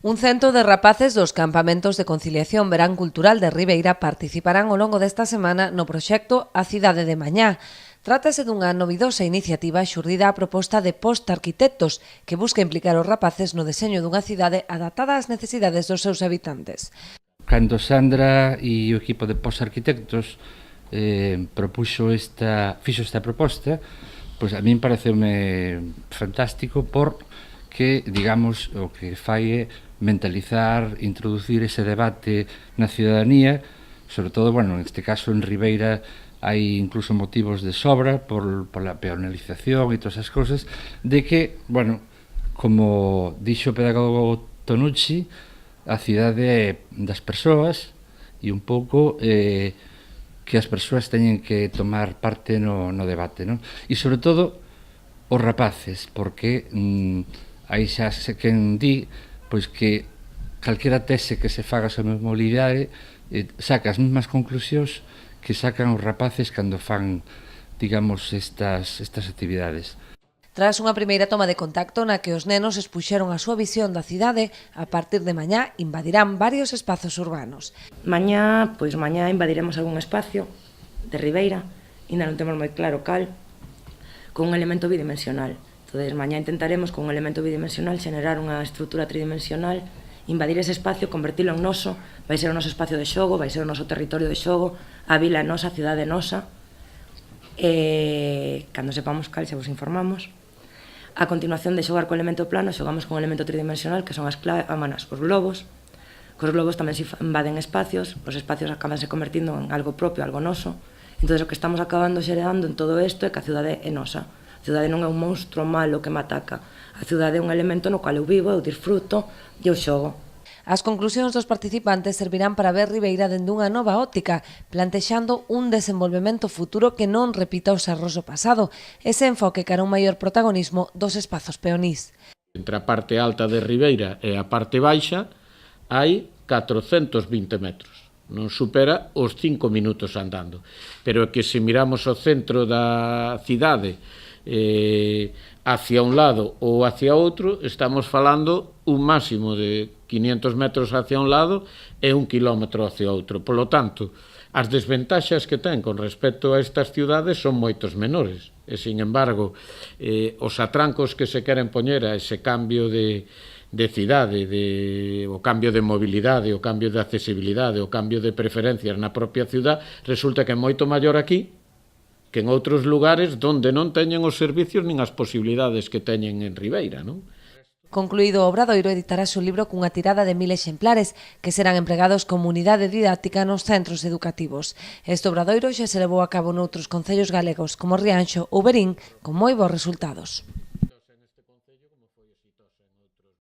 Un cento de rapaces dos campamentos de conciliación verán cultural de Ribeira participarán ao longo desta semana no proxecto A Cidade de Mañá. Trátase dunha novidosa iniciativa xurdida a proposta de Post Arquitectos, que busca implicar os rapaces no deseño dunha cidade adaptada ás necesidades dos seus habitantes. Cando Sandra e o equipo de Post Arquitectos fixo esta proposta, pois a min pareceume fantástico porque, digamos, o que fai é mentalizar, introducir ese debate na ciudadanía, sobre todo, bueno, neste caso en Ribeira hai incluso motivos de sobra pola peonalización e todas esas cousas, de que, bueno, como dixo o pedagogo Tonucci, a cidade é das persoas e un pouco que as persoas teñen que tomar parte no debate, non? E sobre todo os rapaces, porque aí xa se quen di pois que calquera tese que se faga sobre mobilidade saca as mesmas conclusións que sacan os rapaces cando fan, digamos, estas actividades. Tras unha primeira toma de contacto na que os nenos expuxeron a súa visión da cidade, a partir de mañá invadirán varios espazos urbanos. Mañá invadiremos algún espacio de Ribeira, ainda non temos moi claro cal, con un elemento bidimensional. Entonces, mañá intentaremos, con un elemento bidimensional, xenerar unha estrutura tridimensional, invadir ese espacio, convertilo en noso, vai ser o noso espacio de xogo, vai ser o noso territorio de xogo, a vila é nosa, a cidade é nosa. Cando sepamos cal, xa vos informamos. A continuación de xogar co elemento plano, xogamos con un elemento tridimensional, que son os globos. Cos globos tamén se invaden espacios, os espacios acabanse convertindo en algo propio, algo noso. Entón, o que estamos acabando xerando en todo isto é que a cidade é nosa. A cidade non é un monstro malo que me ataca. A cidade é un elemento no cual eu vivo, eu disfruto e eu xogo. As conclusións dos participantes servirán para ver Ribeira dende unha nova óptica, plantexando un desenvolvemento futuro que non repita os erros do pasado, ese enfoque cara a un maior protagonismo dos espazos peonís. Entre a parte alta de Ribeira e a parte baixa hai 420 metros. Non supera os 5 minutos andando. Pero é que se miramos o centro da cidade hacia un lado ou hacia outro, estamos falando un máximo de 500 metros hacia un lado e 1 kilómetro hacia outro. Polo tanto, as desventaxas que ten con respecto a estas ciudades son moitos menores. E, sin embargo, os atrancos que se queren poñer a ese cambio de cidade, o cambio de mobilidade, o cambio de accesibilidade, o cambio de preferencias na propia ciudad, resulta que é moito maior aquí que en outros lugares donde non teñen os servicios nin as posibilidades que teñen en Ribeira, non? Concluído o Obradoiro, editarase un libro cunha tirada de 1000 exemplares que serán empregados como unidade didáctica nos centros educativos. Este Obradoiro xa se levou a cabo noutros concellos galegos como Rianxo ou Verín con moi bons resultados.